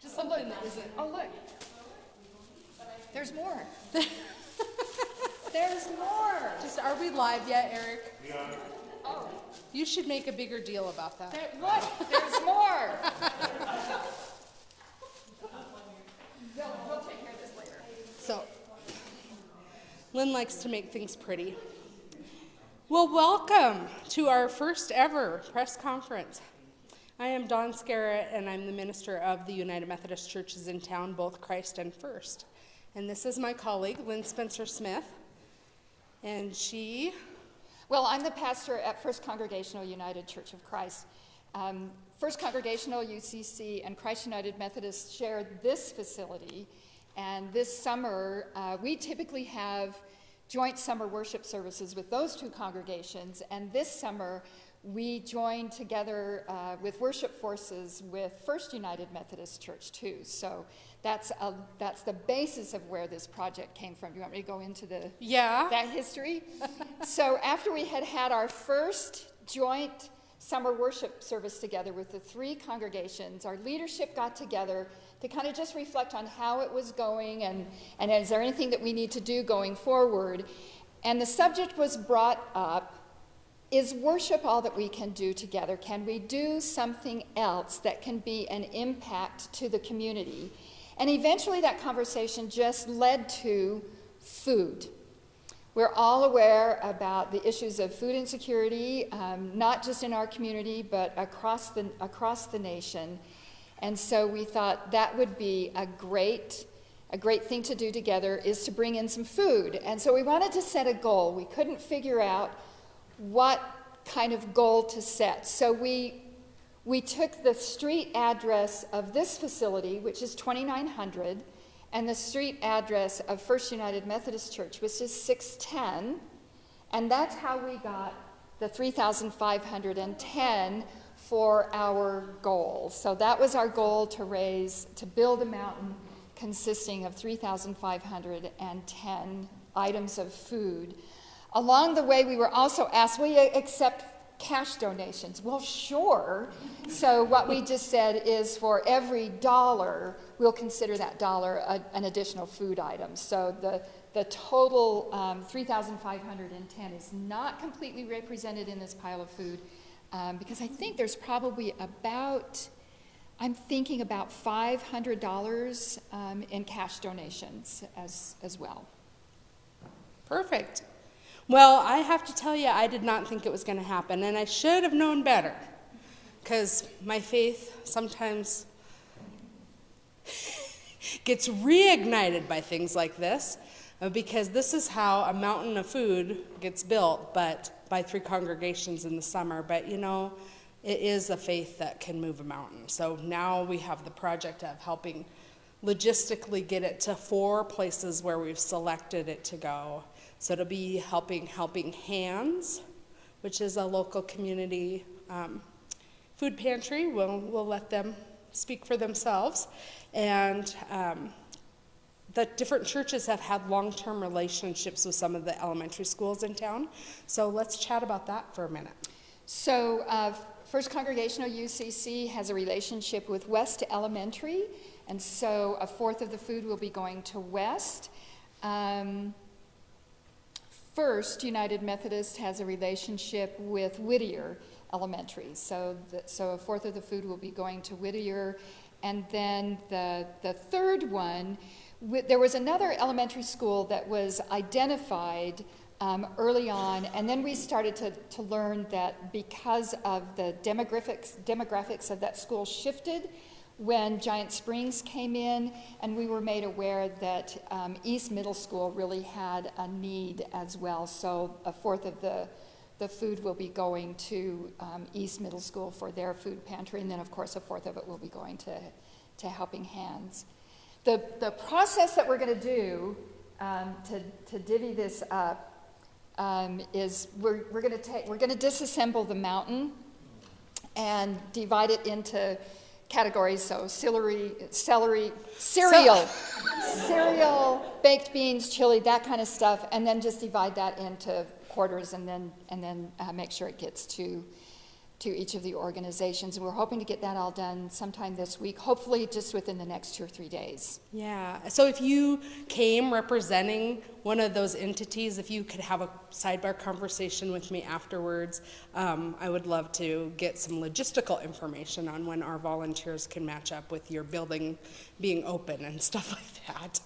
Just something that isn't. Oh, look. There's more. There's more. Are we live yet, Eric? Oh, You should make a bigger deal about that. look, there's more. We'll take care of this later. So, Lynn likes to make things pretty. Well, welcome to our first ever press conference. I am Dawn Scarrett, and I'm the minister of the United Methodist Churches in town, both Christ and First. And this is my colleague, Lynn Spencer-Smith, and she... Well, I'm the pastor at First Congregational United Church of Christ. First Congregational, UCC, and Christ United Methodist share this facility. And this summer, we typically have joint summer worship services with those two congregations. And this summer, we joined together with worship forces with First United Methodist Church, too. So that's the basis of where this project came from. Do you want me to go into that history? So after we had our first joint summer worship service together with the three congregations, our leadership got together to kind of just reflect on how it was going and is there anything that we need to do going forward. And the subject was brought up, is worship all that we can do together? Can we do something else that can be an impact to the community? And eventually that conversation just led to food. We're all aware about the issues of food insecurity, not just in our community, but across the nation. And so we thought that would be a great thing to do together, is to bring in some food. And so we wanted to set a goal. We couldn't figure out what kind of goal to set. So we took the street address of this facility, which is 2900, and the street address of First United Methodist Church, which is 610, and that's how we got the 3,510 for our goal. So that was our goal, to build a mountain consisting of 3,510 items of food. Along the way, we were also asked, will you accept cash donations? Well, sure. So what we just said is for every dollar, we'll consider that dollar an additional food item. So the total 3,510 is not completely represented in this pile of food because I think there's probably about $500 in cash donations as well. Perfect. Well, I have to tell you, I did not think it was going to happen, and I should have known better, because my faith sometimes gets reignited by things like this, because this is how a mountain of food gets built, but by three congregations in the summer. But, you know, it is a faith that can move a mountain. So now we have the project of helping logistically get it to 4 places where we've selected it to go. So it'll be Helping Hands, which is a local community food pantry. We'll let them speak for themselves. And the different churches have had long-term relationships with some of the elementary schools in town. So let's chat about that for a minute. So First Congregational UCC has a relationship with West Elementary, and so a fourth of the food will be going to West. First United Methodist has a relationship with Whittier Elementary, so a fourth of the food will be going to Whittier. And then the third one, there was another elementary school that was identified early on, and then we started to learn that because of the demographics of that school shifted when Giant Springs came in, and we were made aware that East Middle School really had a need as well. So a fourth of the food will be going to East Middle School for their food pantry, and then of course a fourth of it will be going to Helping Hands. The process that we're going to do to divvy this up is we're going to disassemble the mountain and divide it into categories, so celery, cereal, baked beans, chili, that kind of stuff, and then just divide that into quarters, and then make sure it gets to to each of the organizations. And we're hoping to get that all done sometime this week, hopefully just within the next 2 or 3 days. Yeah, so if you came representing one of those entities, if you could have a sidebar conversation with me afterwards, I would love to get some logistical information on when our volunteers can match up with your building being open and stuff like that.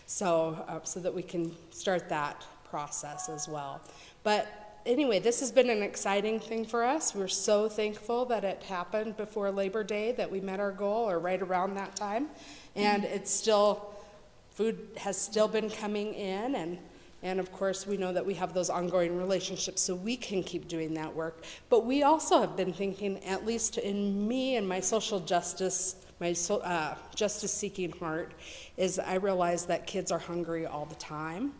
So, so that we can start that process as well. But anyway, this has been an exciting thing for us. We're so thankful that it happened before Labor Day, that we met our goal, or right around that time. And it's still, food has still been coming in, and of course we know that we have those ongoing relationships so we can keep doing that work. But we also have been thinking, at least in me and my social justice, my justice-seeking heart, is I realize that kids are hungry all the time.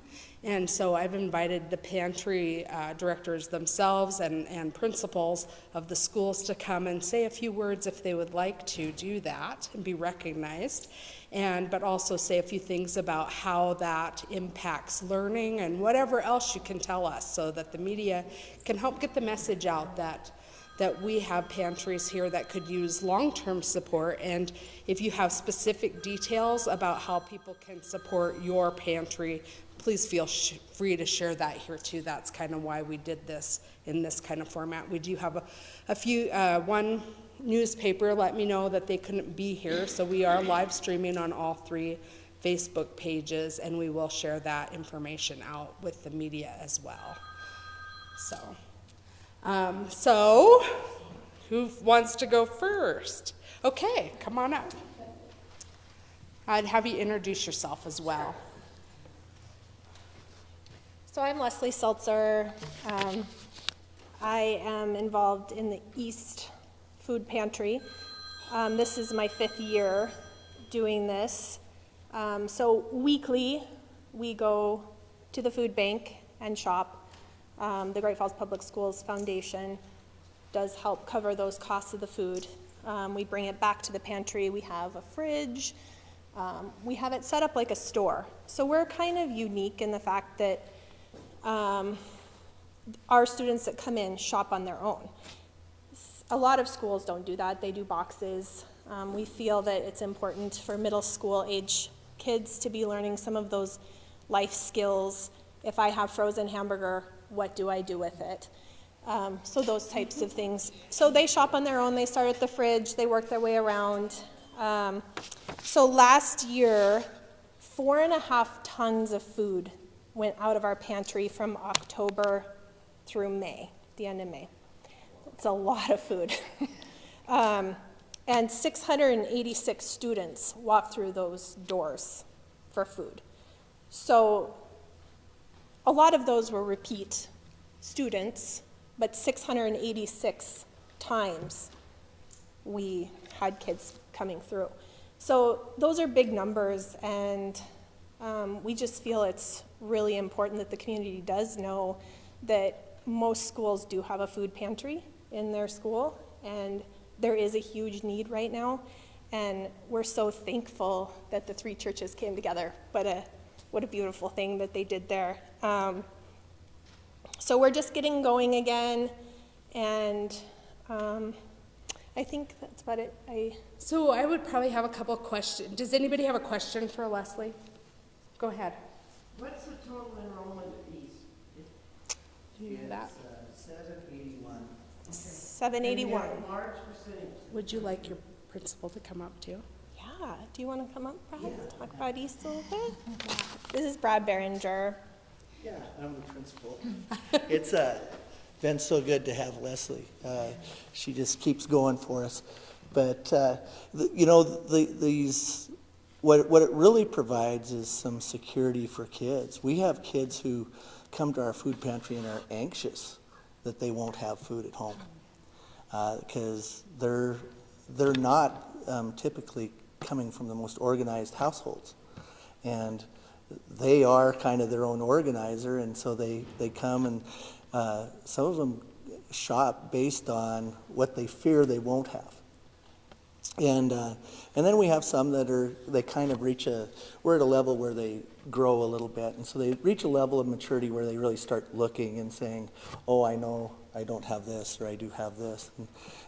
And so I've invited the pantry directors themselves and principals of the schools to come and say a few words if they would like to do that and be recognized, but also say a few things about how that impacts learning and whatever else you can tell us, so that the media can help get the message out that we have pantries here that could use long-term support. And if you have specific details about how people can support your pantry, please feel free to share that here too. That's kind of why we did this in this kind of format. We do have a few, one newspaper let me know that they couldn't be here, so we are live streaming on all 3 Facebook pages, and we will share that information out with the media as well. So who wants to go first? Okay, come on up. I'd have you introduce yourself as well. So I'm Leslie Seltzer. I am involved in the East Food Pantry. This is my 5th year doing this. So weekly, we go to the food bank and shop. The Great Falls Public Schools Foundation does help cover those costs of the food. We bring it back to the pantry. We have a fridge. We have it set up like a store. So we're kind of unique in the fact that our students that come in shop on their own. A lot of schools don't do that. They do boxes. We feel that it's important for middle school age kids to be learning some of those life skills. If I have frozen hamburger, what do I do with it? So those types of things. So they shop on their own. They start at the fridge. They work their way around. So last year, 4.5 tons of food went out of our pantry from October through May, the end of May. It's a lot of food. And 686 students walked through those doors for food. So a lot of those were repeat students, but 686 times we had kids coming through. So those are big numbers, and we just feel it's really important that the community does know that most schools do have a food pantry in their school, and there is a huge need right now, and we're so thankful that the 3 churches came together. What a beautiful thing that they did there. So we're just getting going again, and I think that's about it. So I would probably have a couple questions. Does anybody have a question for Leslie? Go ahead. What's the total enrollment at East? Do you know that? It's 781. 781. And we have a large percentage. Would you like your principal to come up too? Yeah, do you want to come up, Brad? Talk about East a little bit? This is Brad Behringer. Yeah, I'm the principal. It's been so good to have Leslie. She just keeps going for us. But, what it really provides is some security for kids. We have kids who come to our food pantry and are anxious that they won't have food at home because they're not typically coming from the most organized households, and they are kind of their own organizer, and so they come, and some of them shop based on what they fear they won't have. And then we have some that they kind of we're at a level where they grow a little bit. And so they reach a level of maturity where they really start looking and saying, oh, I know I don't have this, or I do have this.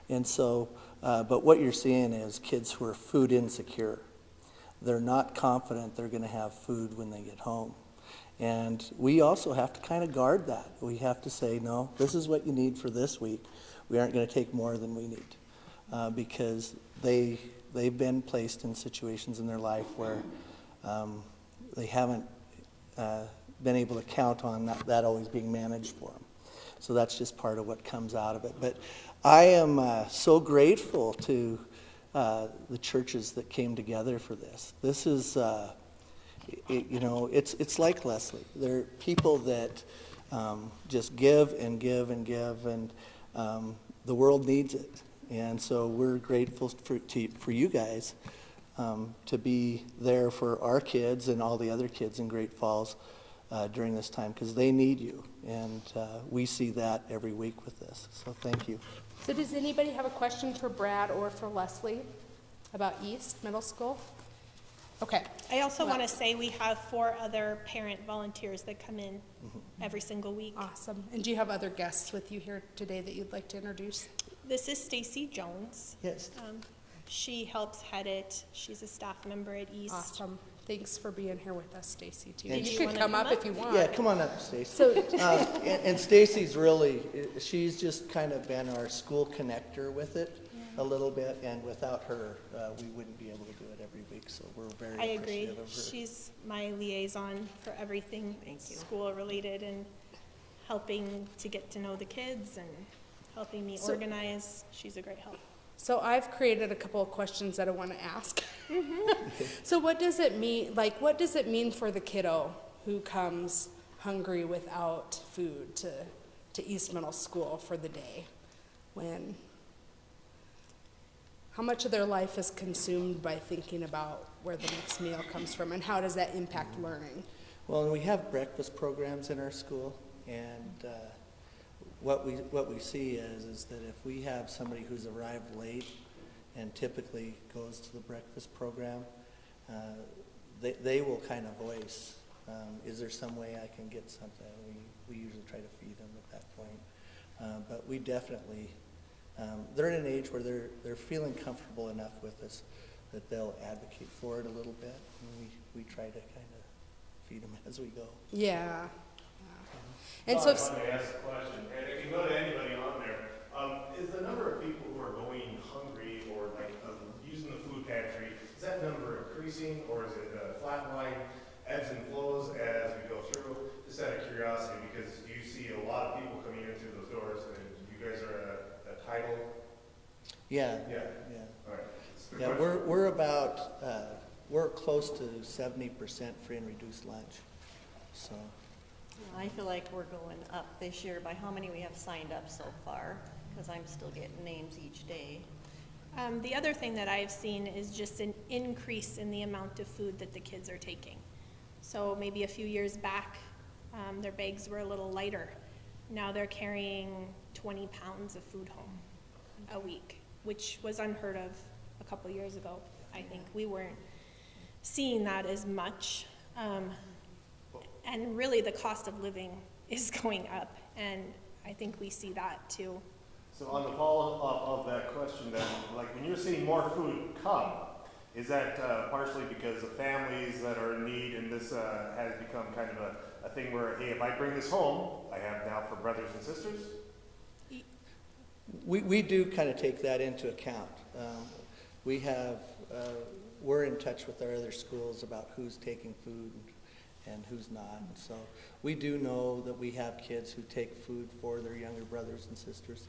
And so, but what you're seeing is kids who are food insecure. They're not confident they're going to have food when they get home. And we also have to kind of guard that. We have to say, no, this is what you need for this week. We aren't going to take more than we need. Because they've been placed in situations in their life where they haven't been able to count on that always being managed for them. So that's just part of what comes out of it. But I am so grateful to the churches that came together for this. This is, it's like Leslie. They're people that just give and give and give, and the world needs it. And so we're grateful for you guys to be there for our kids and all the other kids in Great Falls during this time, because they need you. And we see that every week with this. So thank you. So does anybody have a question for Brad or for Leslie about East Middle School? Okay. I also want to say we have 4 other parent volunteers that come in every single week. Awesome. And do you have other guests with you here today that you'd like to introduce? This is Stacy Jones. Yes. She helps head it. She's a staff member at East. Awesome. Thanks for being here with us, Stacy, too. And You you could wanna come come up up? if you want. Yeah, come on up, Stacy. So, And Stacy's she's just kind of been our school connector with it a little bit, and without her, we wouldn't be able to do it every week, so we're very I agree. appreciative of her. She's my liaison for everything school-related, and helping to get to know the kids and helping me organize. She's a great help. so I've created a couple of questions that I want to ask. So what does it mean, what does it mean for the kiddo who comes hungry without food to East Middle School for the day? How much of their life is consumed by thinking about where the next meal comes from, and how does that impact learning? Well, and we have breakfast programs in our school, and what we see is that if we have somebody who's arrived late and typically goes to the breakfast program, they will kind of voice, is there some way I can get something? We usually try to feed them at that point. But we definitely, they're in an age where they're feeling comfortable enough with us that they'll advocate for it a little bit, and we try to kind of feed them as we go. Yeah. And so, If I may ask a question, and it can go to anybody on there, is the number of people who are going hungry or using the food pantry, is that number increasing, or is it flatline, ebbs and flows as we go through? Just out of curiosity, because you see a lot of people coming in through those doors, and you guys are a title. Yeah. Yeah. All right. Yeah, we're about, we're close to 70% free and reduced lunch, so. I feel like we're going up this year by how many we have signed up so far, because I'm still getting names each day. The other thing that I've seen is just an increase in the amount of food that the kids are taking. So maybe a few years back, their bags were a little lighter. Now they're carrying 20 pounds of food home a week, which was unheard of a couple years ago. I think we weren't seeing that as much. And really the cost of living is going up, and I think we see that too. So on the follow-up of that question then, when you're seeing more food come, is that partially because of families that are in need, and this has become kind of a thing where, hey, if I bring this home, I have now for brothers and sisters? We do kind of take that into account. We're in touch with our other schools about who's taking food and who's not. And so we do know that we have kids who take food for their younger brothers and sisters.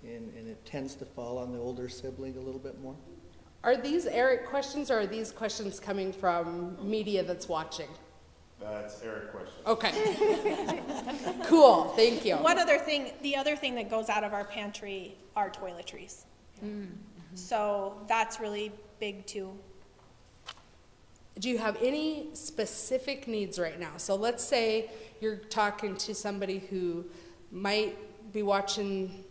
And it tends to fall on the older sibling a little bit more. are these Eric questions, or are these questions coming from media that's watching? That's Eric question. Okay. Cool, thank you. The other thing that goes out of our pantry are toiletries. So that's really big too. Do you have any specific needs right now? So let's say you're talking to somebody who might be watching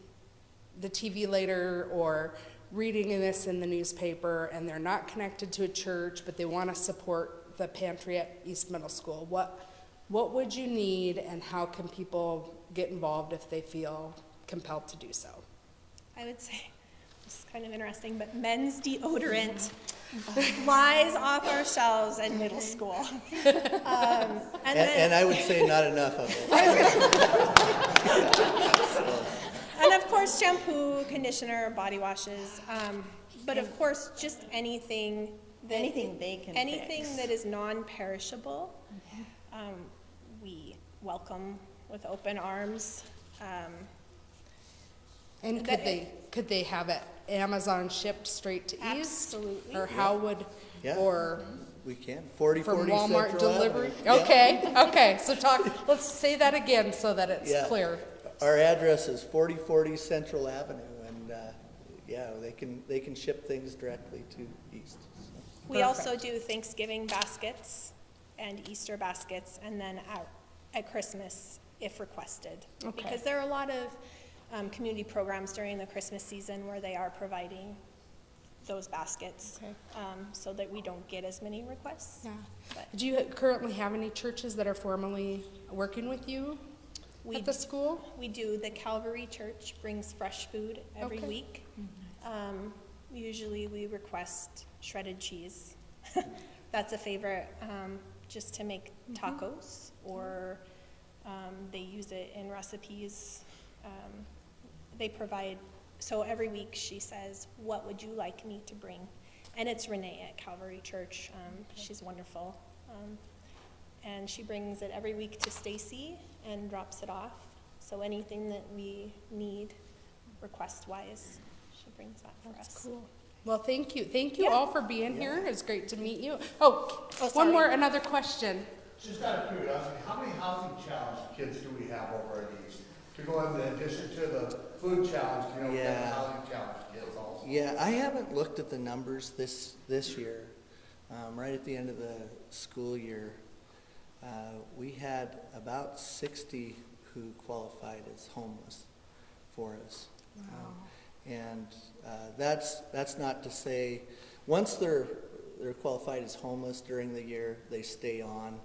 the TV later, or reading this in the newspaper and they're not connected to a church, but they want to support the pantry at East Middle School, what would you need, and how can people get involved if they feel compelled to do so? I would say, it's kind of interesting, but men's deodorant flies off our shelves at middle school. And I would say not enough of it. And of course, shampoo, conditioner, body washes, but of course, just anything that, Anything they can anything fix. that is non-perishable, we welcome with open arms. And could they have it Amazon shipped straight to East? Absolutely. Or how would, Yeah. or We can, 4040 from Central Walmart delivery? Avenue. Yeah. Okay, so let's say that again so that it's Yeah. clear. Our address is 4040 Central Avenue, and, yeah, they can ship things directly to East. So. We also do Thanksgiving baskets and Easter baskets, and then at Christmas if requested. Okay. Because there are a lot of community programs during the Christmas season where they are providing those baskets, Okay. so that we don't get as many requests. Yeah. But Do you currently have any churches that are formally working with you at the school? we do, the Calvary Church brings fresh food every Okay. week. Usually we request shredded cheese. That's a favorite, just to make tacos, or they use it in recipes. They provide, so every week she says, what would you like me to bring? And it's Renee at Calvary Church. She's wonderful. And she brings it every week to Stacy and drops it off. So anything that we need request-wise, she brings that for us. Cool. Well, thank you. Thank you Yeah. all for being here. It's great to meet you. Oh, sorry. another question. Just out of curiosity, how many housing challenge kids do we have over at East? To go in addition to the food challenge, we have the Yeah. housing challenge kids also. Yeah, I haven't looked at the numbers this year. Right at the end of the school year, we had about 60 who qualified as homeless for us. And that's not to say, once they're qualified as homeless during the year, they stay on.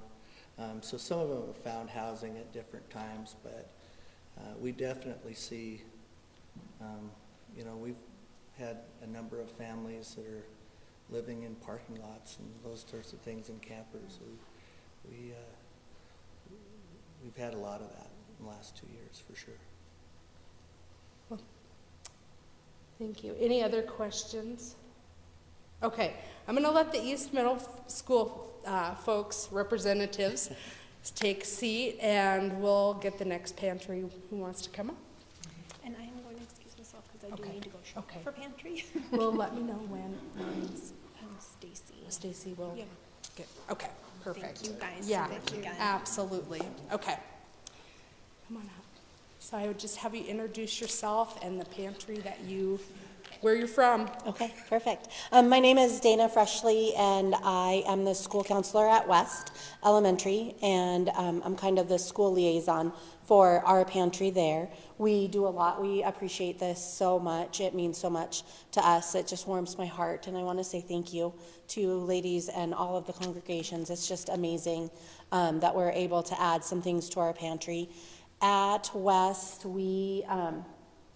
So some of them have found housing at different times, but we definitely see, we've had a number of families that are living in parking lots and those sorts of things in campers. We've had a lot of that in the last 2 years, for sure. Thank you. Any other questions? Okay, I'm going to let the East Middle School folks, representatives, take a seat, and we'll get the next pantry. Who wants to come up? And I am going to excuse myself because I do Okay. need to go shop Okay. for pantry. Well, let me know when Stacy. Stacy will Yeah. get, okay, perfect. Thank you, guys. Yeah, Thank you, guys. absolutely. Okay. Come on up. So I would just have you introduce yourself and the pantry where you're from. Okay, perfect. My name is Dana Freshley, and I am the school counselor at West Elementary, and I'm kind of the school liaison for our pantry there. We do a lot. We appreciate this so much. It means so much to us. It just warms my heart, and I want to say thank you to ladies and all of the congregations. It's just amazing that we're able to add some things to our pantry. At West, we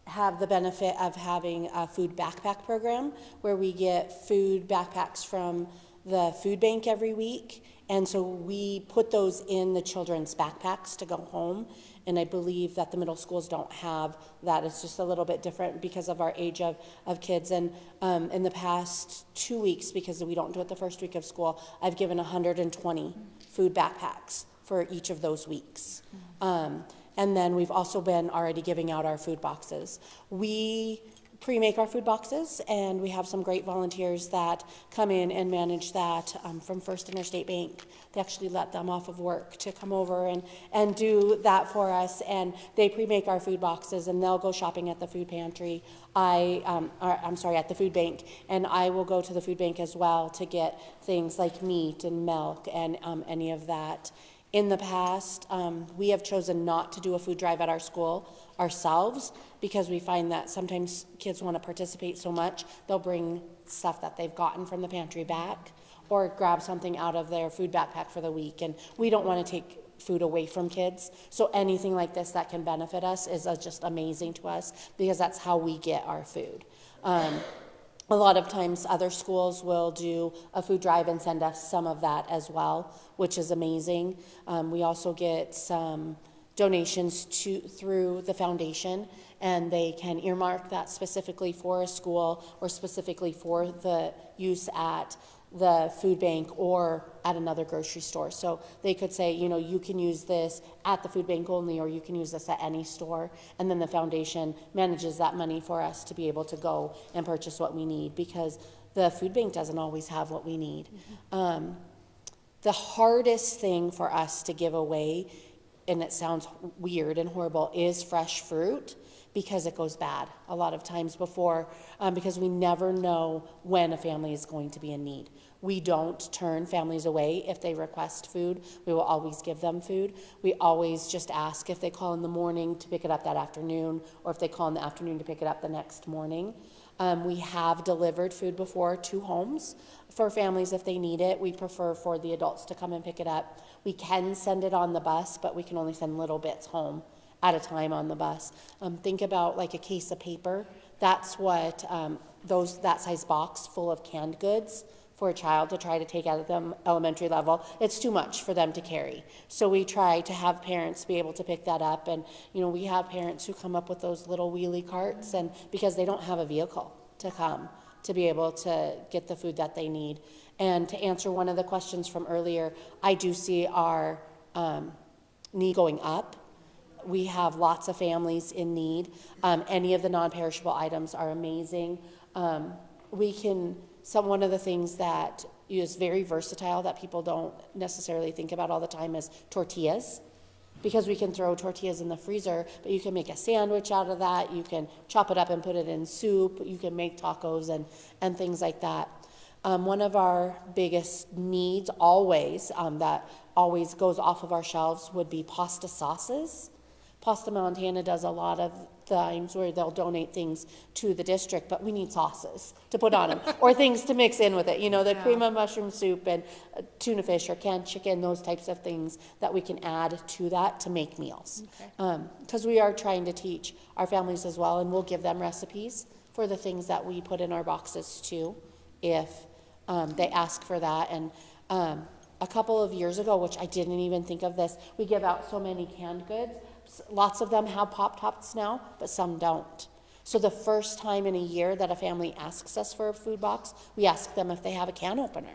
have the benefit of having a food backpack program where we get food backpacks from the food bank every week. And so we put those in the children's backpacks to go home. And I believe that the middle schools don't have that. It's just a little bit different because of our age of kids. And in the past 2 weeks, because we don't do it the first week of school, I've given 120 food backpacks for each of those weeks. And then we've also been already giving out our food boxes. We pre-make our food boxes, and we have some great volunteers that come in and manage that from First Interstate Bank. They actually let them off of work to come over and do that for us, and they pre-make our food boxes, and they'll go shopping at the food pantry. At the food bank, and I will go to the food bank as well to get things like meat and milk and any of that. In the past, we have chosen not to do a food drive at our school ourselves because we find that sometimes kids want to participate so much, they'll bring stuff that they've gotten from the pantry back or grab something out of their food backpack for the week. And we don't want to take food away from kids. So anything like this that can benefit us is just amazing to us because that's how we get our food. A lot of times other schools will do a food drive and send us some of that as well, which is amazing. We also get some donations through the foundation, and they can earmark that specifically for a school or specifically for the use at the food bank or at another grocery store. So they could say, you know, you can use this at the food bank only, or you can use this at any store. And then the foundation manages that money for us to be able to go and purchase what we need, because the food bank doesn't always have what we need. The hardest thing for us to give away, and it sounds weird and horrible, is fresh fruit, because it goes bad a lot of times before, because we never know when a family is going to be in need. We don't turn families away if they request food. We will always give them food. We always just ask if they call in the morning to pick it up that afternoon, or if they call in the afternoon to pick it up the next morning. We have delivered food before to homes for families if they need it. We prefer for the adults to come and pick it up. We can send it on the bus, but we can only send little bits home at a time on the bus. Think about like a case of paper. That's what that size box full of canned goods for a child to try to take out of them elementary level, it's too much for them to carry. So we try to have parents be able to pick that up, and you know, we have parents who come up with those little wheelie carts, and because they don't have a vehicle to come to be able to get the food that they need. And to answer one of the questions from earlier, I do see our need going up. We have lots of families in need. Any of the non-perishable items are amazing. One of the things that is very versatile that people don't necessarily think about all the time is tortillas, because we can throw tortillas in the freezer, but you can make a sandwich out of that. You can chop it up and put it in soup. You can make tacos and things like that. One of our biggest needs always, that always goes off of our shelves, would be pasta sauces. Pasta Montana does a lot of times where they'll donate things to the district, but we need sauces to put on them or things to mix in with it. You know, the cream of mushroom soup and tuna fish or canned chicken, those types of things that we can add to that to make meals. Because we are trying to teach our families as well, and we'll give them recipes for the things that we put in our boxes too, if they ask for that. And a couple of years ago, which I didn't even think of this, we give out so many canned goods. Lots of them have Pop-Tarts now, but some don't. So the first time in a year that a family asks us for a food box, we ask them if they have a can opener,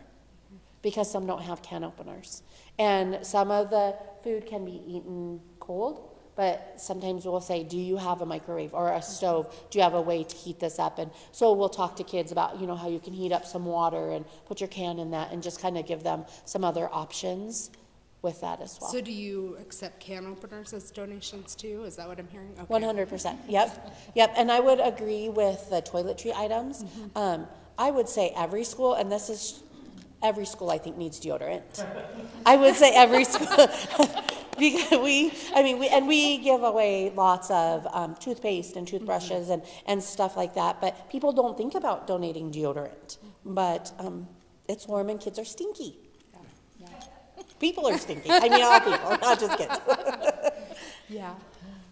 because some don't have can openers. And some of the food can be eaten cold, but sometimes we'll say, do you have a microwave or a stove? Do you have a way to heat this up? And so we'll talk to kids about, you know, how you can heat up some water and put your can in that, and just kind of give them some other options with that as well. So do you accept can openers as donations too? Is that what I'm hearing? Okay. 100%. Yep. And I would agree with the toiletry items. I would say every school, and this is every school I think needs deodorant. I would say every school, because we give away lots of toothpaste and toothbrushes and stuff like that. But people don't think about donating deodorant. But it's warm and kids are stinky. People are stinky. I mean, all people, not just kids. Yeah.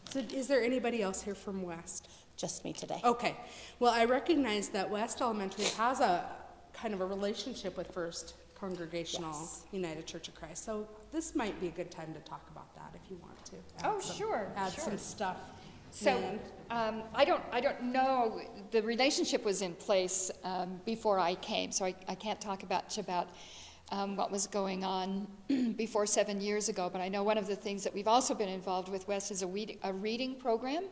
So is there anybody else here from West? Just me today. Okay. Well, I recognize that West Elementary has a kind of a relationship with First Congregational United Church of Christ. So this might be a good time to talk about that if you want to. Add some stuff. So in. I don't know. The relationship was in place before I came, so I can't talk much about what was going on before 7 years ago, but I know one of the things that we've also been involved with West is a reading program.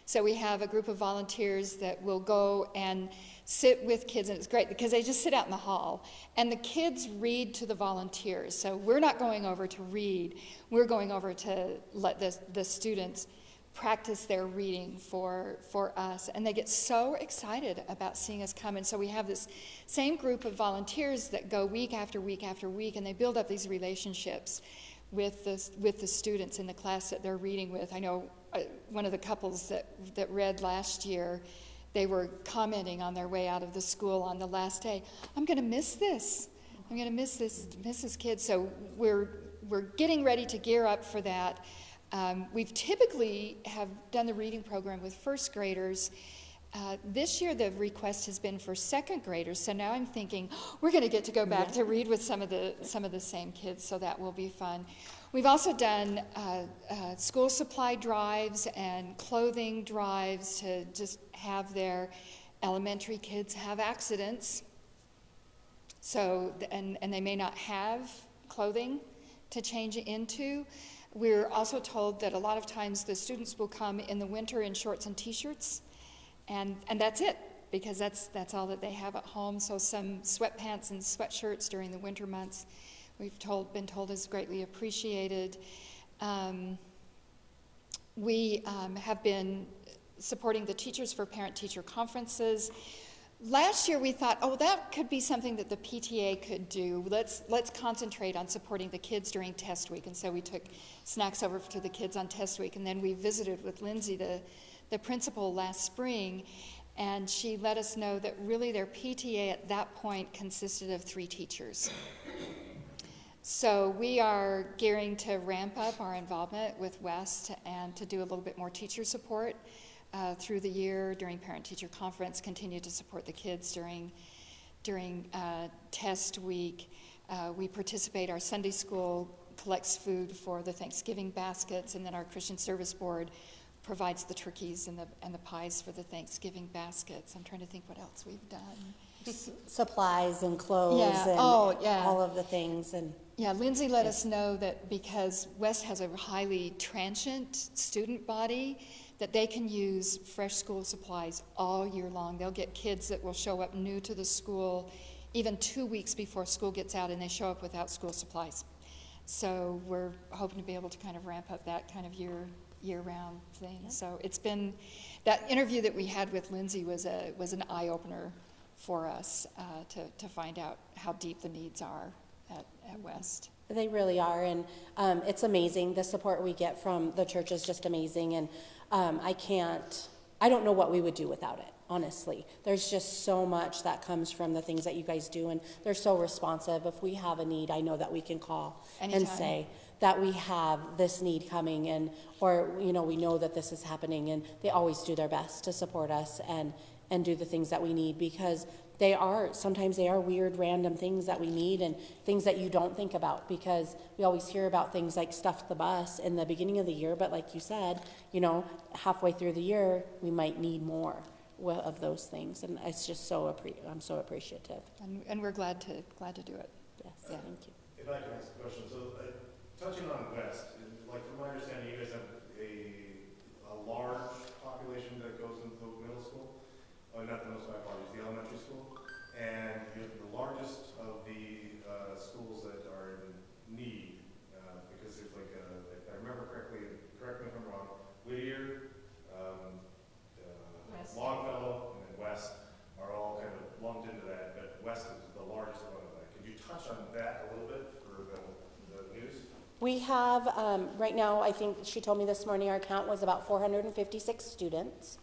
So we have a group of volunteers that will go and sit with kids, and it's great because they just sit out in the hall, and the kids read to the volunteers. So we're not going over to read, we're going over to let the students practice their reading for us, and they get so excited about seeing us come. And so we have this same group of volunteers that go week after week after week, and they build up these relationships with the students in the class that they're reading with. I know one of the couples that read last year, they were commenting on their way out of the school on the last day, I'm going to miss this. I'm going to miss this kid. So we're getting ready to gear up for that. We've typically have done the reading program with first graders. This year the request has been for second graders, so now I'm thinking we're going to get to go back to read with some of the same kids, so that will be fun. We've also done school supply drives and clothing drives to just have their elementary kids have accidents. So, and they may not have clothing to change into. We're also told that a lot of times the students will come in the winter in shorts and t-shirts, and that's it, because that's all that they have at home. So some sweatpants and sweatshirts during the winter months, we've been told is greatly appreciated. We have been supporting the Teachers for Parent-Teacher Conferences. Last year we thought, oh, that could be something that the PTA could do. Let's concentrate on supporting the kids during test week. And so we took snacks over to the kids on test week. And then we visited with Lindsay, the principal, last spring. And she let us know that really their PTA at that point consisted of 3 teachers. So we are gearing to ramp up our involvement with West and to do a little bit more teacher support through the year during parent-teacher conference, continue to support the kids during test week. We participate, our Sunday school collects food for the Thanksgiving baskets, and then our Christian Service Board provides the turkeys and the pies for the Thanksgiving baskets. I'm trying to think what else we've done. Supplies and clothes Yeah. and Oh, yeah. all of the things. And Yeah, Lindsay let us know that because West has a highly transient student body, that they can use fresh school supplies all year long. They'll get kids that will show up new to the school even 2 weeks before school gets out, and they show up without school supplies. So we're hoping to be able to kind of ramp up that kind of year-round thing. Yeah. So it's been, that interview that we had with Lindsay was an eye-opener for us to find out how deep the needs are at West. they really are, and it's amazing. The support we get from the church is just amazing, and I don't know what we would do without it, honestly. There's just so much that comes from the things that you guys do, and they're so responsive. If we have a need, I know that we can call Anytime. and say that we have this need coming, or we know that this is happening, and they always do their best to support us and do the things that we need, because sometimes they are weird, random things that we need and things that you don't think about, because we always hear about things like stuff the bus in the beginning of the year, but like you said, halfway through the year, we might need more of those things, and it's just I'm so appreciative. And we're glad to do it. Yes, Yeah. thank you. If I can ask a question, so touching on West, like from my understanding, you guys have a large population that goes into the middle school, not the middle school, I apologize, the elementary school, and you have the largest of the schools that are in need, because there's like, if I remember correctly, correct me if I'm wrong, Whittier, Longfellow, and then West are all kind of lumped into that, but West is the largest one of that. Could you touch on that a little bit for the news? We have, right now, I think she told me this morning, our count was about 456 students.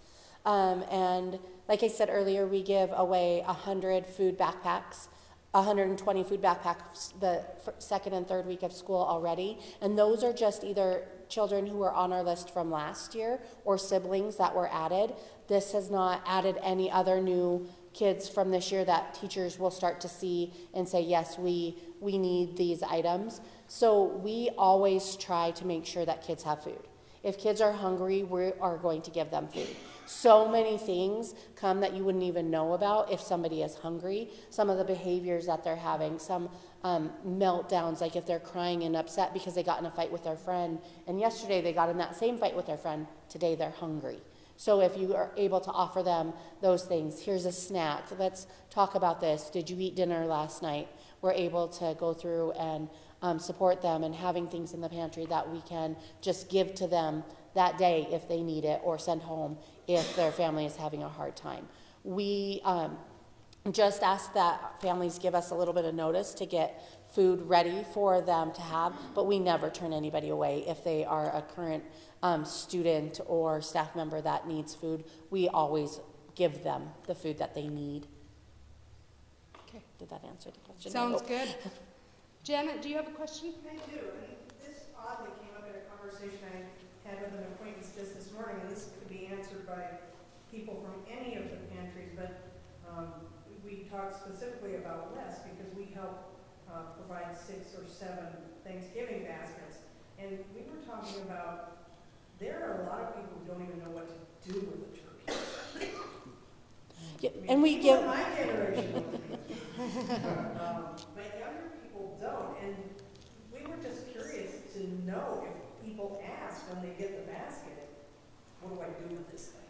And like I said earlier, we give away 100 food backpacks, 120 food backpacks the second and third week of school already. And those are just either children who were on our list from last year or siblings that were added. This has not added any other new kids from this year that teachers will start to see and say, yes, we need these items. So we always try to make sure that kids have food. If kids are hungry, we are going to give them food. So many things come that you wouldn't even know about if somebody is hungry. Some of the behaviors that they're having, some meltdowns, like if they're crying and upset because they got in a fight with their friend, and yesterday they got in that same fight with their friend, today they're hungry. So if you are able to offer them those things, here's a snack, let's talk about this, did you eat dinner last night? We're able to go through and support them, and having things in the pantry that we can just give to them that day if they need it, or send home if their family is having a hard time. We just ask that families give us a little bit of notice to get food ready for them to have, but we never turn anybody away. If they are a current student or staff member that needs food, we always give them the food that they need. Okay, did that answer the question? Sounds Oh. good. Janet, do you have a question? I do, and this oddly came up in a conversation I had with an acquaintance just this morning, and this could be answered by people from any of the pantries, but we talked specifically about West because we help provide 6 or 7 Thanksgiving baskets, and we were talking about there are a lot of people who don't even know what to do with the turkey. Yeah, I mean, and we people give. in my generation know what to do. But younger people don't, and we were just curious to know if people ask when they get the basket, what do I do with this thing?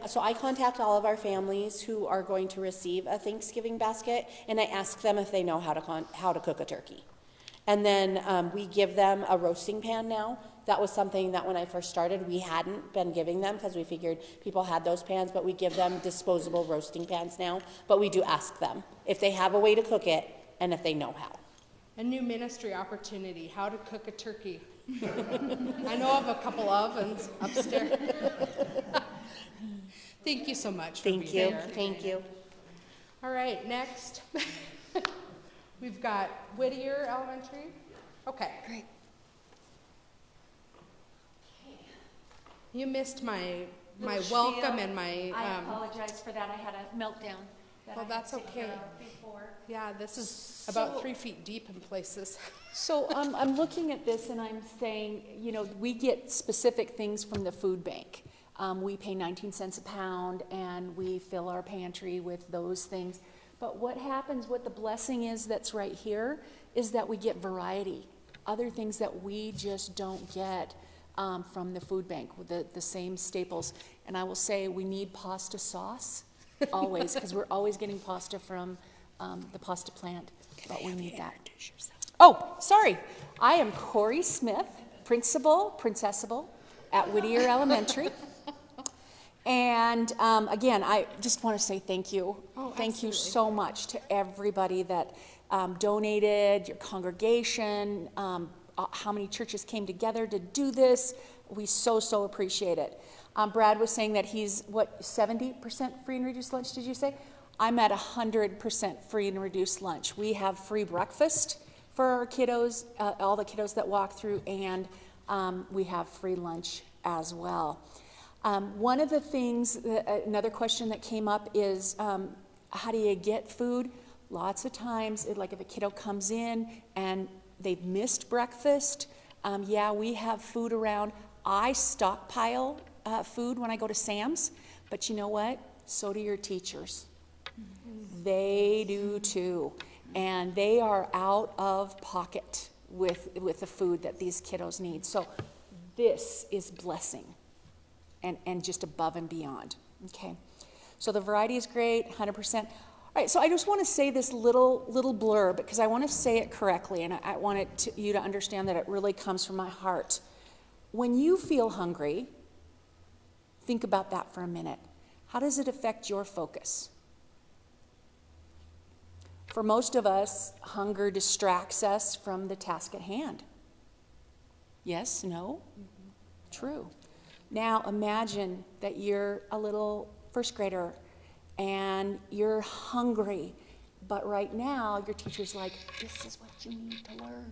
So I contact all of our families who are going to receive a Thanksgiving basket, and I ask them if they know how to cook a turkey. And then we give them a roasting pan now. That was something that when I first started, we hadn't been giving them because we figured people had those pans, but we give them disposable roasting pans now. But we do ask them if they have a way to cook it and if they know how. A new ministry opportunity, how to cook a turkey. I know of a couple ovens upstairs. Thank you so much for being Thank you. here. Thank you. All right, next. We've got Whittier Elementary. Okay. Great. You missed my Little welcome spiel. and my. I apologize for that. I had a meltdown. That Well, I had that's to take care okay. of before. Yeah, this is about 3 feet deep in places. So I'm looking at this and I'm saying, you know, we get specific things from the food bank. We pay 19 cents a pound and we fill our pantry with those things. But what happens, what the blessing is that's right here, is that we get variety. Other things that we just don't get from the food bank, with the same staples. And I will say we need pasta sauce, always, because we're always getting pasta from the pasta plant, but we need that. Oh, sorry. I am Corey Smith, Princessable at Whittier Elementary. And again, I just want to say thank you. Oh, Thank you absolutely. so much to everybody that donated, your congregation, how many churches came together to do this. We so appreciate it. Brad was saying that he's, 70% free and reduced lunch, did you say? I'm at 100% free and reduced lunch. We have free breakfast for our kiddos, all the kiddos that walk through, and we have free lunch as well. One of the things, another question that came up is, how do you get food? Lots of times, like if a kiddo comes in and they've missed breakfast, yeah, we have food around. I stockpile food when I go to Sam's, but you know what? So do your teachers. They do too. And they are out of pocket with the food that these kiddos need. So this is blessing and just above and beyond, okay? So the variety is great, 100%. All right, so I just want to say this little blurb because I want to say it correctly, and I want you to understand that it really comes from my heart. When you feel hungry, think about that for a minute. How does it affect your focus? For most of us, hunger distracts us from the task at hand. Yes? No? True. Now imagine that you're a little first grader and you're hungry, but right now your teacher's like, this is what you need to learn.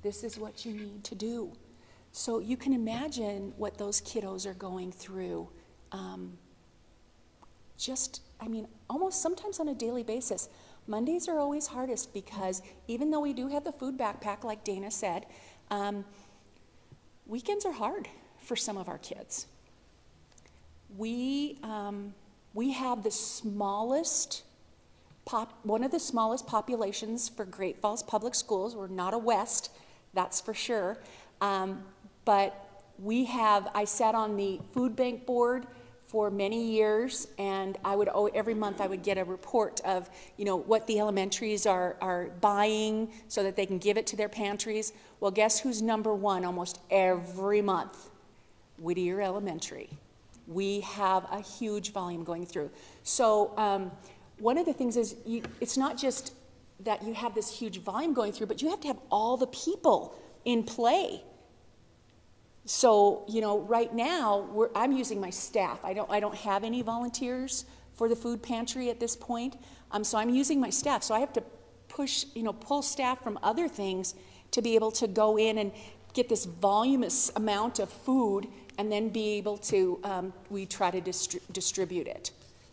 This is what you need to do. So you can imagine what those kiddos are going through. Almost sometimes on a daily basis. Mondays are always hardest because even though we do have the food backpack, like Dana said, weekends are hard for some of our kids. We have the smallest, one of the smallest populations for Great Falls Public Schools. We're not a West, that's for sure. But I sat on the food bank board for many years, and every month I would get a report of, what the elementaries are buying so that they can give it to their pantries. Well, guess who's number one almost every month? Whittier Elementary. We have a huge volume going through. So one of the things is, it's not just that you have this huge volume going through, but you have to have all the people in play. So, you know, right now, I'm using my staff. I don't have any volunteers for the food pantry at this point. So I'm using my staff. So I have to pull staff from other things to be able to go in and get this voluminous amount of food and then be able to, we try to distribute it.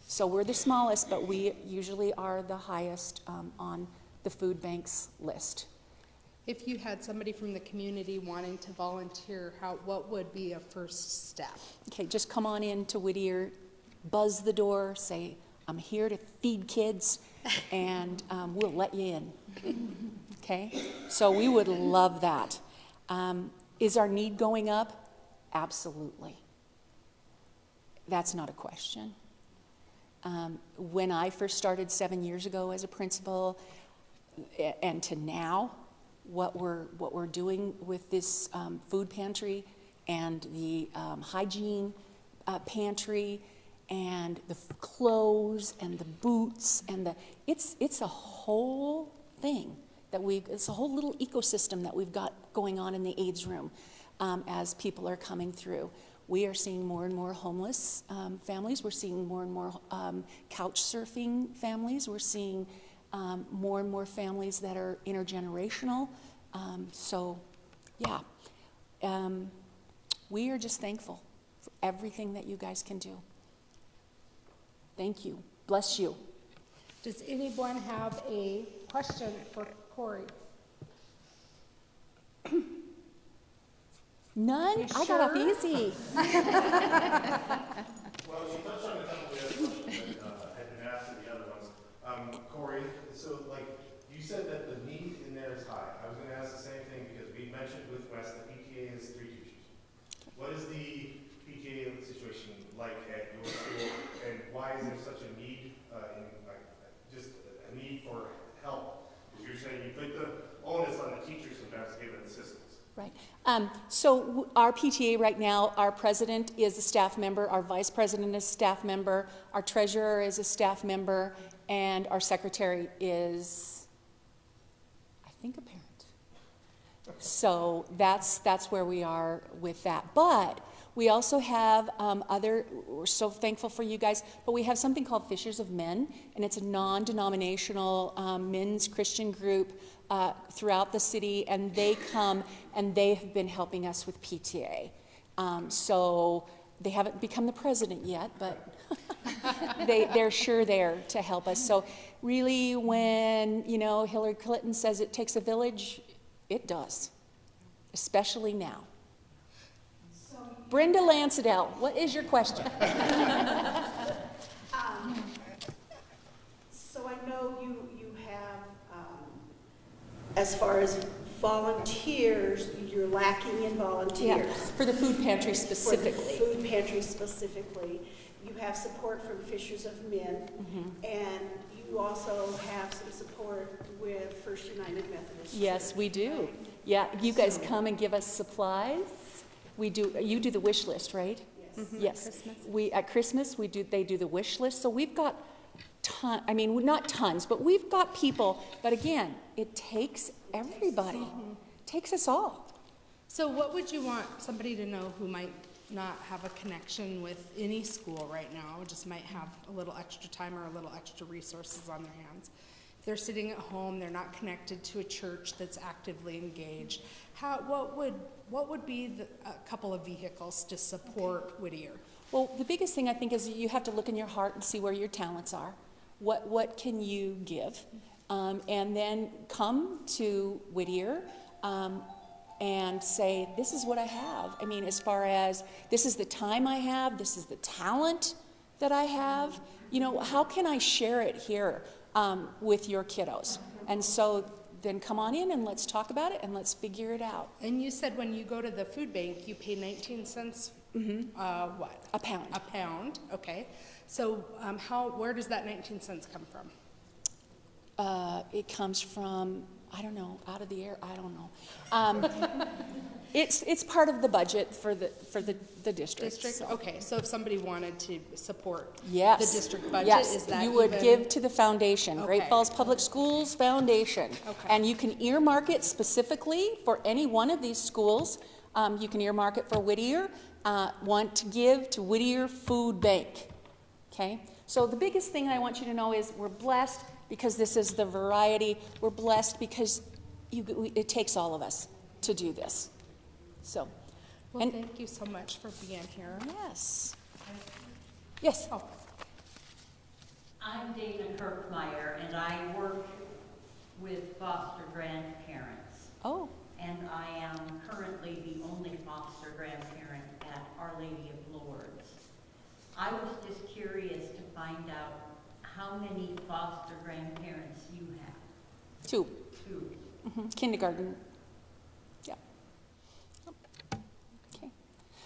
So we're the smallest, but we usually are the highest on the food bank's list. If you had somebody from the community wanting to volunteer, what would be a first step? Okay, just come on in to Whittier, buzz the door, say, I'm here to feed kids, and we'll let you in. Okay? So we would love that. Is our need going up? Absolutely. That's not a question. When I first started 7 years ago as a principal, and to now, what we're doing with this food pantry and the hygiene pantry and the clothes and the boots and it's a whole thing it's a whole little ecosystem that we've got going on in the AIDS room as people are coming through. We are seeing more and more homeless families. We're seeing more and more couch surfing families. We're seeing more and more families that are intergenerational. We are just thankful for everything that you guys can do. Thank you. Bless you. Does anyone have a question for Corey? None? You I got off sure? easy. Well, you touched on a couple of the other questions that had been asked in the other ones. Corey, so like you said that the need in there is high. I was going to ask the same thing because we mentioned with West that PTA has 3 teachers. What is the PTA situation like at your school, and why is there such a need just a need for help? Because you're saying you put the onus on the teachers sometimes to give assistance. Right. So our PTA right now, our president is a staff member, our vice president is a staff member, our treasurer is a staff member, and our secretary is, I think, a parent. So that's where we are with that. But we also have we're so thankful for you guys, but we have something called Fishers of Men, and it's a non-denominational men's Christian group throughout the city, and they come and they have been helping us with PTA. So they haven't become the president yet, but they're sure there to help us. So really, when Hillary Clinton says it takes a village, it does, especially now. Brenda Lansadell, what is your question? So I know you have, as far as volunteers, you're lacking in volunteers. For the food pantry specifically. For the food pantry specifically. You have support from Fishers of Men, and you also have some support with First United Methodist. Yes, we do. Yeah, you guys come and give us supplies. We do. You do the wish list, right? Yes. Yes. Christmas. At Christmas they do the wish list. So we've got not tons, but we've got people. But again, it takes everybody. It takes us all. So what would you want somebody to know who might not have a connection with any school right now, just might have a little extra time or a little extra resources on their hands? If they're sitting at home, they're not connected to a church that's actively engaged, what would be a couple of vehicles to support Whittier? Well, the biggest thing I think is you have to look in your heart and see where your talents are. What can you give? And then come to Whittier and say, this is what I have. I mean, as far as this is the time I have, this is the talent that I have. How can I share it here with your kiddos? And so then come on in and let's talk about it and let's figure it out. And you said when you go to the food bank, you pay 19 cents, what? A pound. A pound, okay. So where does that 19 cents come from? It comes from, I don't know, out of the air, I don't know. It's part of the budget for the district. District, so. okay, so if somebody wanted to support Yes. the district budget, Yes, is that you would even- give to the foundation, Great Okay. Falls Public Schools Foundation. Okay. And you can earmark it specifically for any one of these schools. You can earmark it for Whittier, want to give to Whittier Food Bank, okay? So the biggest thing I want you to know is we're blessed because this is the variety. We're blessed because it takes all of us to do this. So, Well, and thank you so much for being here. yes. Yes. Oh, I'm Dana Kirkmeyer, and I work with foster grandparents. Oh, And I am currently the only foster grandparent at Our Lady of Lourdes. I was just curious to find out how many foster grandparents you have. 2. 2. Kindergarten. Yeah. Okay.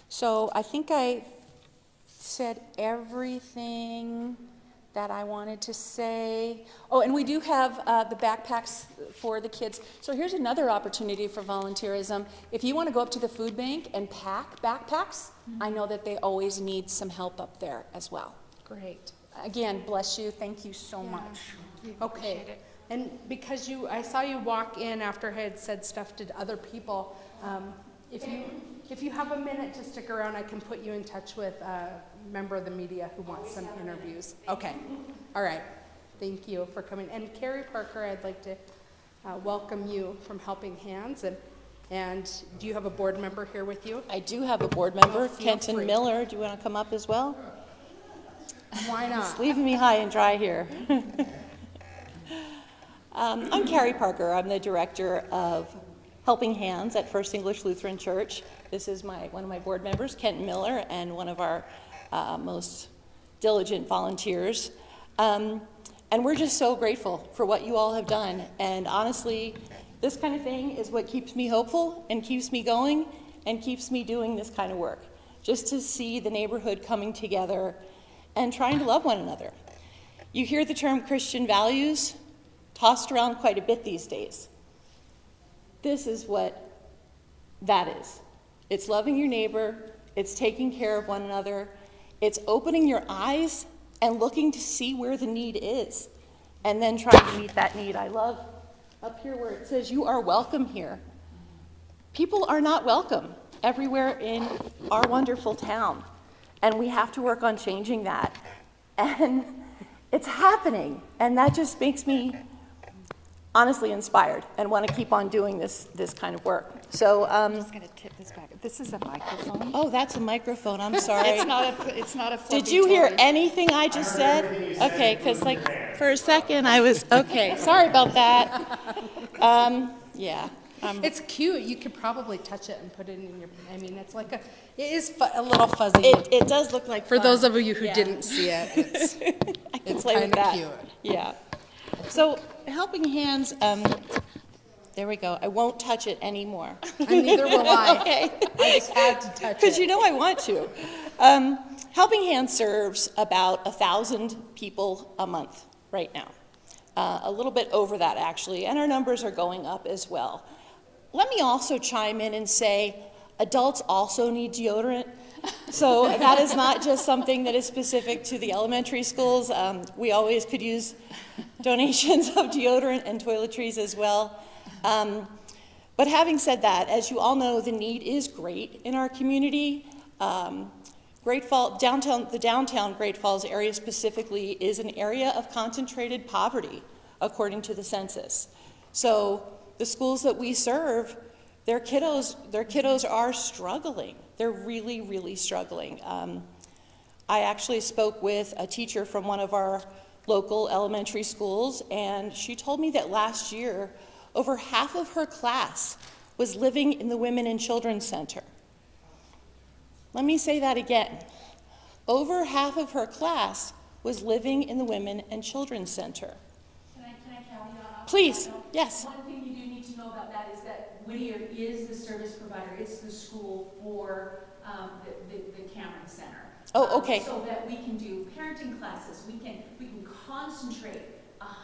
So I think I said everything that I wanted to say. Oh, and we do have the backpacks for the kids. So here's another opportunity for volunteerism. If you want to go up to the food bank and pack backpacks, I know that they always need some help up there as well. great. Again, bless you. Thank you so much. Okay, and because I saw you walk in after I had said stuff to other people, if you have a minute to stick around, I can put you in touch with a member of the media who wants some interviews. Okay, all right, thank you for coming. And Carrie Parker, I'd like to welcome you from Helping Hands, and do you have a board member here with you? I do have a board member, Feel Kenton free. Miller. Do you want to come up as well? Why not? It's leaving me high and dry here. I'm Carrie Parker. I'm the director of Helping Hands at First English Lutheran Church. This is one of my board members, Kenton Miller, and one of our most diligent volunteers. And we're just so grateful for what you all have done. And honestly, this kind of thing is what keeps me hopeful and keeps me going and keeps me doing this kind of work. Just to see the neighborhood coming together and trying to love one another. You hear the term Christian values tossed around quite a bit these days. This is what that is. It's loving your neighbor, it's taking care of one another, it's opening your eyes and looking to see where the need is, and then trying to meet that need. I love up here where it says, you are welcome here. People are not welcome everywhere in our wonderful town, and we have to work on changing that. And it's happening, and that just makes me honestly inspired and want to keep on doing this kind of work. So, I'm just going to tip this back. This is a microphone. oh, that's a microphone. I'm sorry. It's not a fluffy Did you hear toy. anything I just said? Okay, because like for a second I was, okay, sorry about that. Yeah. It's cute. You could probably touch it and put it in your, I mean, it's like it is a little fuzzy. It does look like For fun. those of you who Yeah. didn't see it, it's, I can it's play with kind of that. cute. Yeah. So Helping Hands, there we go. I won't touch it anymore. And neither will I. Okay. I just had to touch Because it. you know I want to. Helping Hands serves about 1,000 people a month right now. A little bit over that, actually, and our numbers are going up as well. Let me also chime in and say, adults also need deodorant. So that is not just something that is specific to the elementary schools. We always could use donations of deodorant and toiletries as well. But having said that, as you all know, the need is great in our community. The downtown Great Falls area specifically is an area of concentrated poverty, according to the census. So the schools that we serve, their kiddos are struggling. They're really, really struggling. I actually spoke with a teacher from one of our local elementary schools, and she told me that last year, over half of her class was living in the Women and Children's Center. Let me say that again. Over half of her class was living in the Women and Children's Center. Can I caveat? Please, yes. One thing you do need to know about that is that Whittier is the service provider. It's the school for the Cameron Center. Oh, okay. So that we can do parenting classes. We can concentrate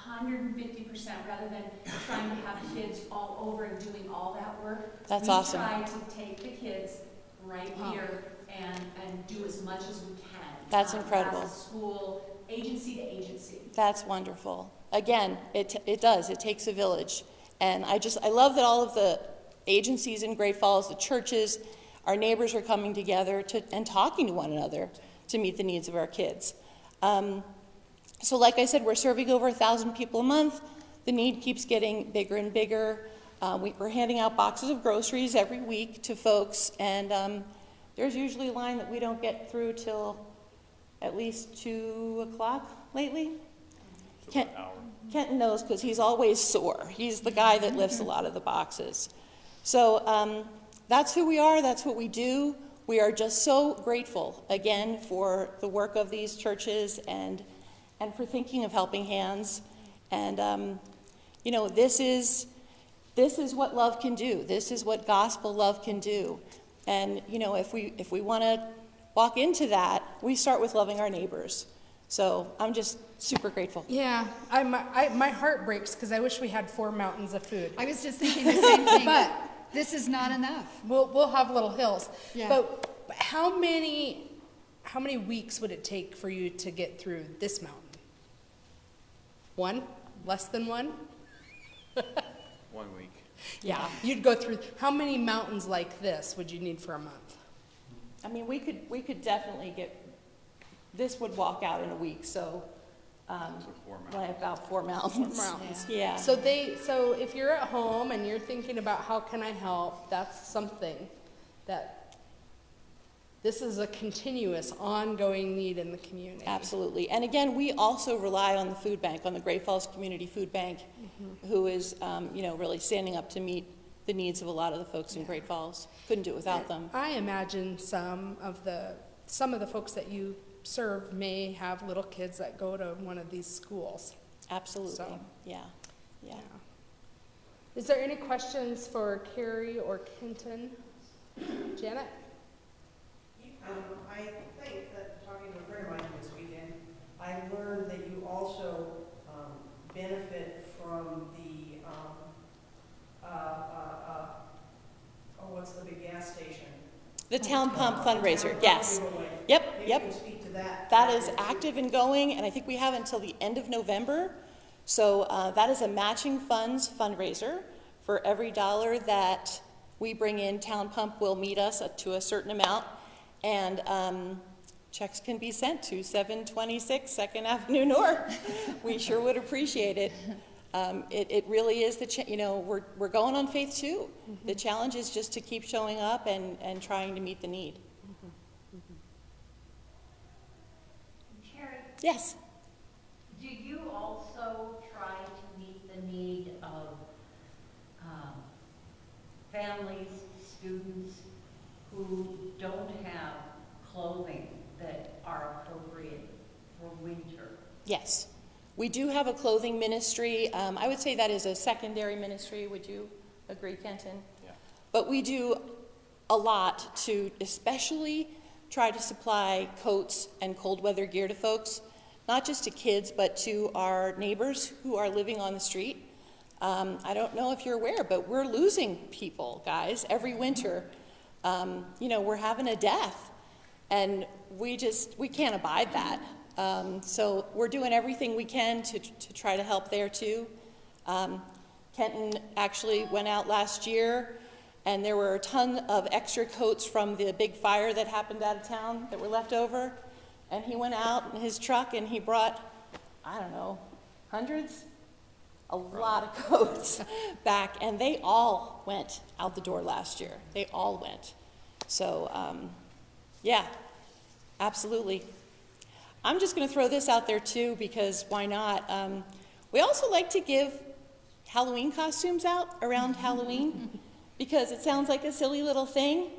150% rather than trying to have kids all over and doing all that work. That's awesome. We try to take the kids right here and do as much as we can. That's incredible. As a school, agency to agency. That's wonderful. Again, it does. It takes a village. And I love that all of the agencies in Great Falls, the churches, our neighbors are coming together and talking to one another to meet the needs of our kids. So like I said, we're serving over 1,000 people a month. The need keeps getting bigger and bigger. We're handing out boxes of groceries every week to folks, and there's usually a line that we don't get through till at least 2 o'clock lately. Kenton knows because he's always sore. He's the guy that lifts a lot of the boxes. So that's who we are, that's what we do. We are just so grateful, again, for the work of these churches and for thinking of Helping Hands. And, you know, this is what love can do. This is what gospel love can do. And, you know, if we want to walk into that, we start with loving our neighbors. So I'm just super grateful. Yeah, my heart breaks because I wish we had 4 mountains of food. I was just thinking the same thing. But this is not enough. we'll have little hills. Yeah. But how many weeks would it take for you to get through this mountain? 1? Less than 1? 1 week. Yeah, you'd go through. How many mountains like this would you need for a month? I mean, we could definitely this would walk out in a week, so, 4 mountains. like about 4 mountains. 4 mountains. Yeah. So if you're at home and you're thinking about how can I help, that's something that this is a continuous, ongoing need in the community. Absolutely. And again, we also rely on the food bank, on the Great Falls Community Food Bank, who is, you know, really standing up to meet the needs of a lot of the folks in Great Falls. Couldn't do it without them. I imagine some of the folks that you serve may have little kids that go to one of these schools. Absolutely. So. Yeah. Is there any questions for Carrie or Kenton? Janet? I think that talking to a friend of mine this weekend, I learned that you also benefit from the, what's the big gas station? The Town Pump fundraiser, yes. Yep. Maybe you can speak to that. That is active and going, and I think we have until the end of November. So that is a matching funds fundraiser. For every dollar that we bring in, Town Pump will meet us to a certain amount, and checks can be sent to 726 2nd Avenue North. We sure would appreciate it. It really is you know, we're going on faith too. The challenge is just to keep showing up and trying to meet the need. Terry, Yes. do you also try to meet the need of families, students who don't have clothing that are appropriate for winter? Yes. We do have a clothing ministry. I would say that is a secondary ministry. Would you agree, Kenton? Yeah. But we do a lot to especially try to supply coats and cold weather gear to folks, not just to kids, but to our neighbors who are living on the street. I don't know if you're aware, but we're losing people, guys, every winter. You know, we're having a death, and we can't abide that. So we're doing everything we can to try to help there too. Kenton actually went out last year, and there were a ton of extra coats from the big fire that happened out of town that were left over. And he went out in his truck and he brought, I don't know, hundreds? A lot of coats back, and they all went out the door last year. They all went. So, yeah, absolutely. I'm just going to throw this out there too, because why not? We also like to give Halloween costumes out around Halloween, because it sounds like a silly little thing,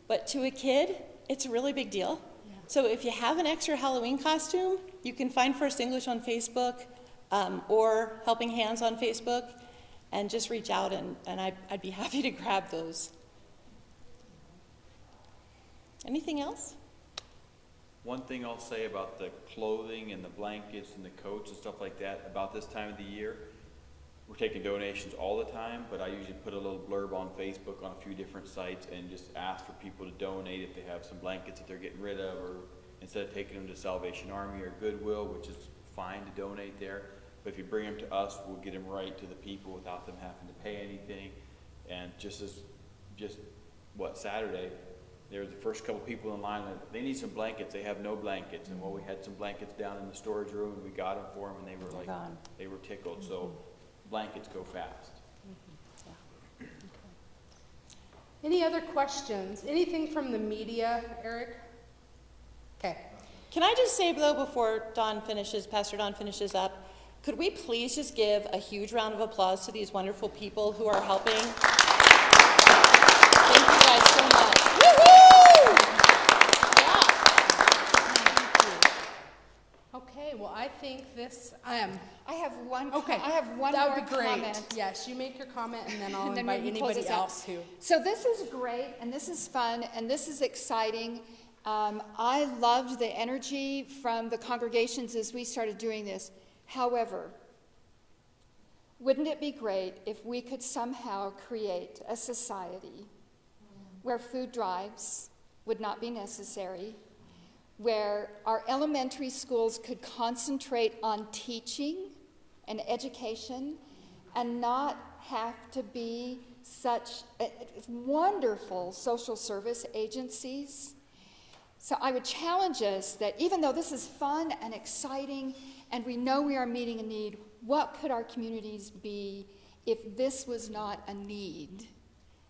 but to a kid, it's a really big deal. Yeah. So if you have an extra Halloween costume, you can find First English on Facebook, or Helping Hands on Facebook, and just reach out, and I'd be happy to grab those. Anything else? One thing I'll say about the clothing and the blankets and the coats and stuff like that, about this time of the year, we're taking donations all the time, but I usually put a little blurb on Facebook on a few different sites and just ask for people to donate if they have some blankets that they're getting rid of, or instead of taking them to Salvation Army or Goodwill, which is fine to donate there. But if you bring them to us, we'll get them right to the people without them having to pay anything. And Saturday, there were the first couple people in line, they need some blankets, they have no blankets. And we had some blankets down in the storage room, and we got them for them, and they were like, they were tickled. So blankets go fast. Any other questions? Anything from the media, Eric? Okay. Can I just say, though, before Pastor Don finishes up, could we please just give a huge round of applause to these wonderful people who are helping? Thank you guys so much. Woo-hoo! Yeah. Okay, well, I think this, I have one. okay. I have one that more would be great. comment. Yes, you make your comment, and then I'll And then invite we can close anybody this out. else who. So this is great, and this is fun, and this is exciting. I loved the energy from the congregations as we started doing this. However, wouldn't it be great if we could somehow create a society where food drives would not be necessary, where our elementary schools could concentrate on teaching and education and not have to be such wonderful social service agencies? So I would challenge us that even though this is fun and exciting and we know we are meeting a need, what could our communities be if this was not a need,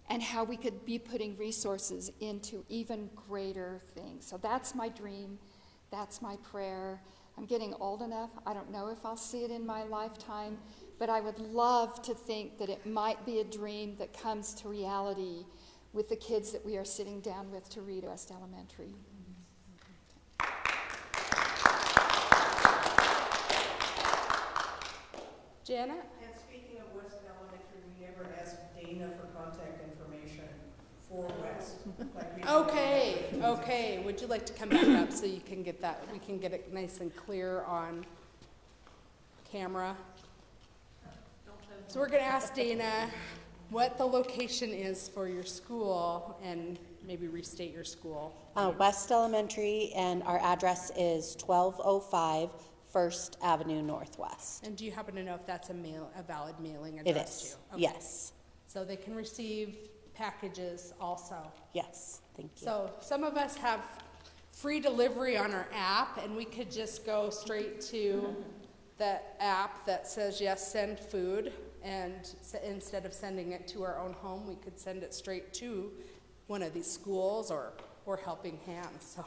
and how we could be putting resources into even greater things. So that's my dream, that's my prayer. I'm getting old enough, I don't know if I'll see it in my lifetime, but I would love to think that it might be a dream that comes to reality with the kids that we are sitting down with to read West Elementary. Janet? And speaking of West Elementary, we never asked Dana for contact information for West. Like we do. Okay. Would you like to come back up so you can get that, we can get it nice and clear on camera? So we're gonna ask Dana what the location is for your school and maybe restate your school. West Elementary, and our address is 1205 First Avenue Northwest. And do you happen to know if that's a valid mailing It address is, too? Okay. yes, So they can receive packages also. yes, thank you. So some of us have free delivery on our app, and we could just go straight to the app that says, yes, send food, and instead of sending it to our own home, we could send it straight to one of these schools or Helping Hands. So,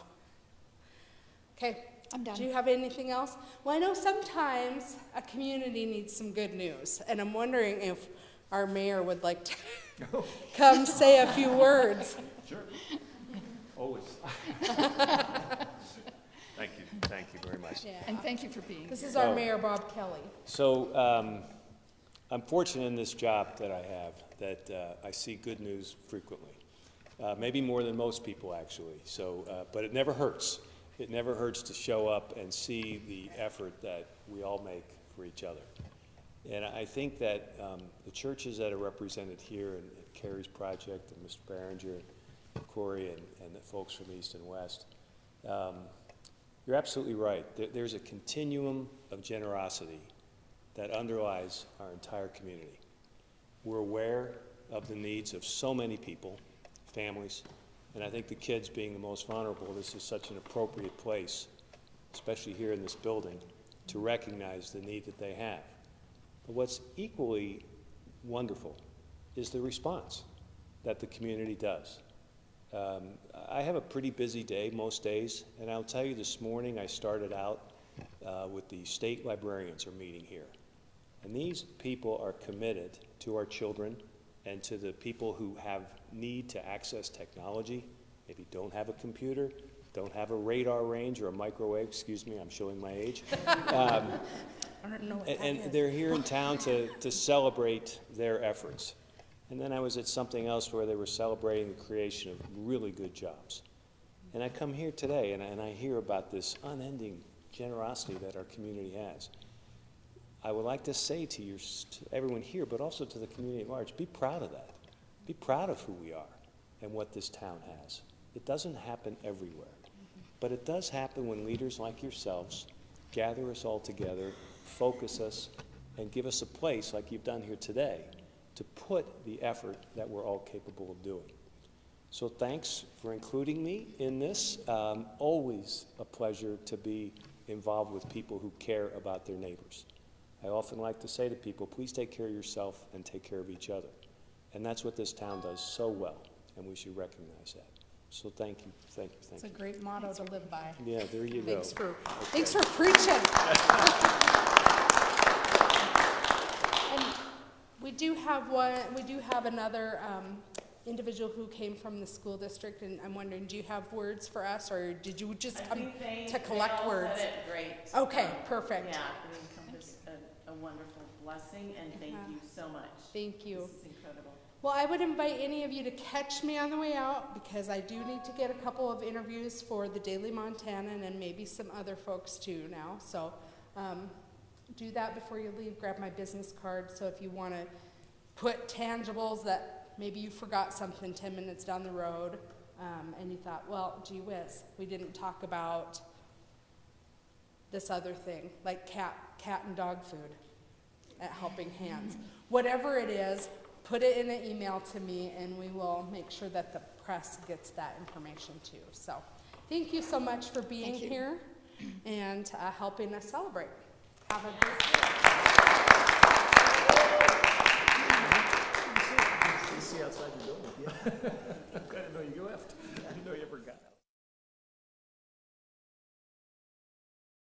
okay. I'm done. Do you have anything else? Well, I know sometimes a community needs some good news, and I'm wondering if our mayor would like to come say a few words. Sure. Always. Thank you very much. Yeah. And thank you for being This here. is our Mayor, Bob Kelly. So I'm fortunate in this job that I have that I see good news frequently, maybe more than most people actually. So, but it never hurts. It never hurts to show up and see the effort that we all make for each other. And I think that the churches that are represented here and Carrie's project and Mr. Behringer and Corey and the folks from East and West, you're absolutely right. There's a continuum of generosity that underlies our entire community. We're aware of the needs of so many people, families, and I think the kids being the most vulnerable, this is such an appropriate place, especially here in this building, to recognize the need that they have. But what's equally wonderful is the response that the community does. I have a pretty busy day most days, and I'll tell you this morning I started out with the state librarians are meeting here. And these people are committed to our children and to the people who have need to access technology, maybe don't have a computer, don't have a radar range or a microwave, excuse me, I'm showing my age. I don't know what that And is. they're here in town to celebrate their efforts. And then I was at something else where they were celebrating the creation of really good jobs. And I come here today and I hear about this unending generosity that our community has. I would like to say to everyone here, but also to the community at large, be proud of that. Be proud of who we are and what this town has. It doesn't happen everywhere, but it does happen when leaders like yourselves gather us all together, focus us, and give us a place, like you've done here today, to put the effort that we're all capable of doing. So thanks for including me in this. Always a pleasure to be involved with people who care about their neighbors. I often like to say to people, please take care of yourself and take care of each other. And that's what this town does so well, and we should recognize that. So thank you, thank you, thank It's a you. great motto to live by. Yeah, there you go. Thanks for preaching. And we do have another individual who came from the school district, and I'm wondering, do you have words for us, or did you just come to collect words? They all said it great. Okay, perfect. Yeah, it encompassed a wonderful blessing, and thank you so much. Thank you. This is incredible. Well, I would invite any of you to catch me on the way out, because I do need to get a couple of interviews for the Daily Montanan and maybe some other folks too now. So do that before you leave. Grab my business card. So if you want to put tangibles that maybe you forgot something 10 minutes down the road, and you thought, well, gee whiz, we didn't talk about this other thing, like cat and dog food at Helping Hands. Whatever it is, put it in an email to me, and we will make sure that the press gets that information too. So thank you so much for being here and helping us celebrate. Have a great day. See outside your building. Yeah. I'm glad to know you left.